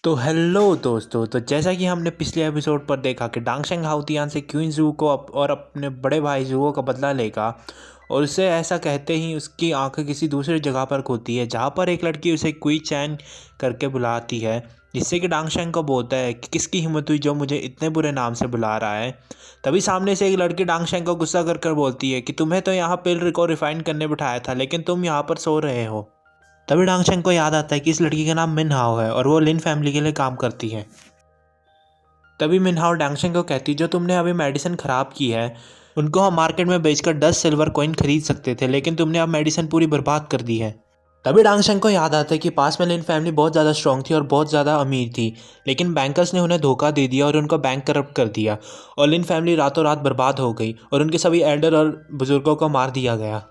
तो हेलो दोस्तों, तो जैसा कि हमने पिछले एपिसोड पर देखा कि डांगशेंग हाउतियान से क्वीन जू को और अपने बड़े भाई जुओ का बदला लेगा और उसे ऐसा कहते ही उसकी आंखें किसी दूसरी जगह पर खुलती है जहाँ पर एक लड़की उसे क्वी चैन करके बुलाती है, जिससे कि डांगशेंग को बोलता है कि किसकी हिम्मत हुई जो मुझे इतने बुरे नाम से बुला रहा है। तभी सामने से एक लड़की डांगशेंग को गुस्सा कर कर बोलती है कि तुम्हें तो यहाँ पिल को रिफाइन करने बिठाया था, लेकिन तुम यहाँ पर सो रहे हो। तभी डांगशेंग को याद आता है कि इस लड़की का नाम मिन हाओ है और वो लिन फैमिली के लिए काम करती है। तभी मिन हाओ डांगशेंग को कहती, जो तुमने अभी मेडिसिन ख़राब की है उनको हम मार्केट में बेचकर 10 सिल्वर कॉइन खरीद सकते थे, लेकिन तुमने अब मेडिसिन पूरी बर्बाद कर दी है। तभी डांगशेंग को याद आता है कि पास में लिन फैमिली बहुत ज़्यादा स्ट्रॉन्ग थी और बहुत ज़्यादा अमीर थी, लेकिन बैंकर्स ने उन्हें धोखा दे दिया और उनका बैंक करप्ट कर दिया और लिन फैमिली रातों रात बर्बाद हो गई और उनके सभी एल्डर और बुजुर्गों को मार दिया गया।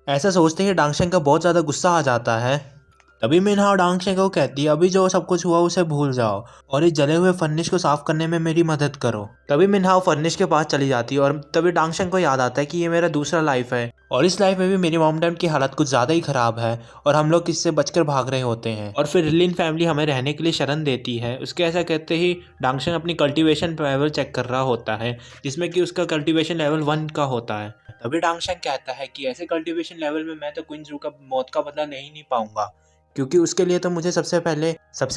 ऐसा सोचते ही डांगशेंग का बहुत ज़्यादा गुस्सा आ जाता है। तभी मिन्हाओ डांगशेंग को कहती है, अभी जो सब कुछ हुआ उसे भूल जाओ और इस जले हुए फर्निश को साफ करने में मेरी मदद करो। तभी मिन्हाओ फर्निश के पास चली जाती है और तभी डांगशेंग को याद आता है कि ये मेरा दूसरा लाइफ है और इस लाइफ में भी मेरी मॉम डैड की हालत कुछ ज़्यादा ही ख़राब है और हम लोग इससे बचकर भाग रहे होते हैं और फिर लिन फैमिली हमें रहने के लिए शरण देती है। उसके ऐसा कहते ही डांगशेंग अपनी कल्टीवेशन लेवल चेक कर रहा होता है, जिसमें कि उसका कल्टीवेशन लेवल 1 का होता है। तभी डांगशेंग कहता है कि ऐसे कल्टीवेशन लेवल में मैं तो क्वीन जू का मौत का बदला ले ही नहीं पाऊंगा, क्योंकि उसके लिए तो मुझे सबसे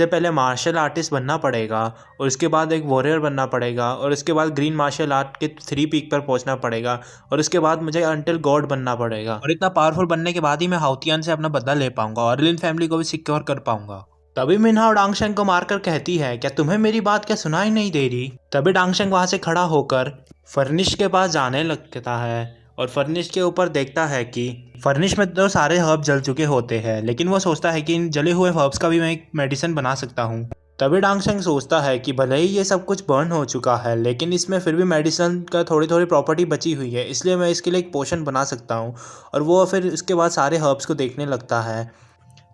पहले मार्शल आर्टिस्ट बनना पड़ेगा और उसके बाद एक वॉरियर बनना पड़ेगा और उसके बाद ग्रीन मार्शल आर्ट के 3 पीक पर पहुंचना पड़ेगा और उसके बाद मुझे अंटिल गॉड बनना पड़ेगा और इतना पावरफुल बनने के बाद ही मैं हाउतियान से अपना बदला ले पाऊंगा और लिन फैमिली को भी सिक्योर कर पाऊंगा। तभी मिन्हाओ डांगशेंग को मारकर कहती है, क्या तुम्हें मेरी बात क्या सुनाई नहीं दे रही। तभी डांगशेंग वहां से खड़ा होकर फर्निश के पास जाने लगता है और फर्निश के ऊपर देखता है कि फर्निश में तो सारे हर्ब जल चुके होते हैं, लेकिन वो सोचता है कि इन जले हुए हर्ब्स का भी मैं एक मेडिसिन बना सकता हूँ। तभी डांगशेंग सोचता है कि भले ही ये सब कुछ बर्न हो चुका है, लेकिन इसमें फिर भी मेडिसिन का थोड़ी थोड़ी प्रॉपर्टी बची हुई है, इसलिए मैं इसके लिए एक पोशन बना सकता हूँ। और वो फिर उसके बाद सारे हर्ब्स को देखने लगता है।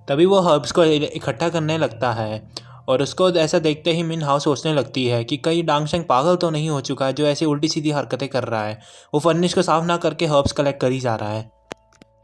तभी वो हर्ब्स को इकट्ठा करने लगता है और उसको ऐसा देखते ही मिन हाउ सोचने लगती है कि कहीं डांगशेंग पागल तो नहीं हो चुका है जो ऐसी उल्टी सीधी हरकतें कर रहा है। वो फर्निश को साफ ना करके हर्ब्स कलेक्ट कर ही जा रहा है।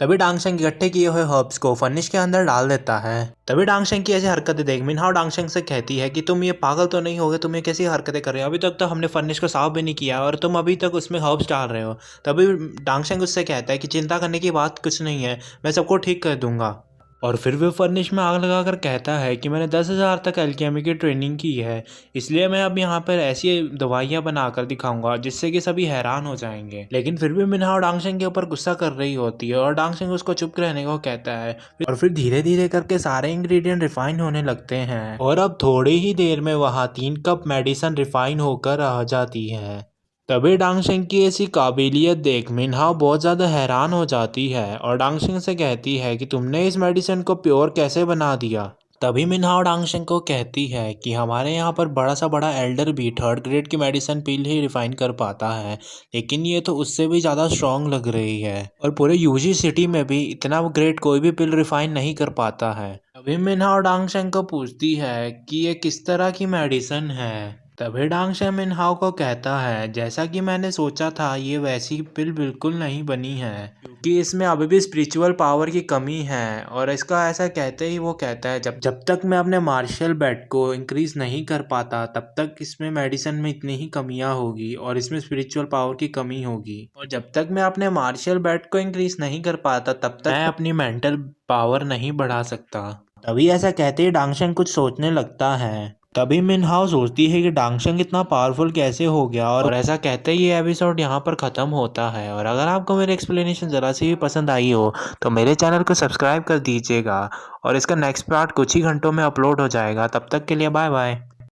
तभी डांगशेंग इकट्ठे किए हुए हर्ब्स को फर्निश के अंदर डाल देता है। तभी डांगशेंग की ऐसी हरकतें देख मिन्हाओ डांगशेंग से कहती है कि तुम ये पागल तो नहीं होगे, तुम ये कैसी हरकतें कर रहे हो, अभी तक तो हमने फर्निश को साफ भी नहीं किया और तुम अभी तक उसमें हर्ब्स डाल रहे हो। तभी डांगशेंग उससे कहता है कि चिंता करने की बात कुछ नहीं है, मैं सबको ठीक कर दूंगा। और फिर वो फर्निश में आग लगाकर कहता है कि मैंने 10,000 तक एल्केमी की ट्रेनिंग की है, इसलिए मैं अब यहाँ पर ऐसी दवाइयाँ बनाकर दिखाऊंगा जिससे कि सभी हैरान हो जाएंगे। लेकिन फिर भी मिन्हाओ डांगशेंग के ऊपर गुस्सा कर रही होती है और डांगशेंग उसको चुप रहने को कहता है और फिर धीरे धीरे करके सारे इंग्रेडिएंट रिफाइन होने लगते हैं और अब थोड़ी ही देर में वहाँ 3 कप मेडिसिन रिफाइन होकर आ जाती है। तभी डांगशेंग की ऐसी काबिलियत देख मिन्हाओ बहुत ज़्यादा हैरान हो जाती है और डांगशेंग से कहती है कि तुमने इस मेडिसिन को प्योर कैसे बना दिया। तभी मिन्हाओ डांगशेंग को कहती है कि हमारे यहाँ पर बड़ा एल्डर भी 3rd ग्रेड की मेडिसिन पिल ही रिफाइन कर पाता है, लेकिन ये तो उससे भी ज़्यादा स्ट्रॉन्ग लग रही है और पूरे यूजी सिटी में भी इतना ग्रेट कोई भी पिल रिफाइन नहीं कर पाता है। तभी मिन्हाओ डांगशेंग को पूछती है कि ये किस तरह की मेडिसिन है। तभी डांगशेंग मिन्हाओ को कहता है, जैसा कि मैंने सोचा था ये वैसी पिल बिल्कुल नहीं बनी है, क्योंकि इसमें अभी भी स्पिरिचुअल पावर की कमी है। और इसका ऐसा कहते ही वो कहता है, जब जब तक मैं अपने मार्शल बेट को इंक्रीज नहीं कर पाता तब तक इसमें मेडिसिन में इतनी ही कमियां होगी और इसमें स्पिरिचुअल पावर की कमी होगी, और जब तक मैं अपने मार्शल बेट को इंक्रीज नहीं कर पाता तब तक मैं अपनी मेंटल पावर नहीं बढ़ा सकता। तभी ऐसा कहते ही डांगशेंग कुछ सोचने लगता है। तभी मिन्हाओ सोचती है कि डांगशेंग इतना पावरफुल कैसे हो गया, और ऐसा कहते ही ये एपिसोड यहाँ पर ख़त्म होता है। और अगर आपको मेरी एक्सप्लेनेशन ज़रा सी भी पसंद आई हो तो मेरे चैनल को सब्सक्राइब कर दीजिएगा और इसका नेक्स्ट पार्ट कुछ ही घंटों में अपलोड हो जाएगा। तब तक के लिए बाय बाय।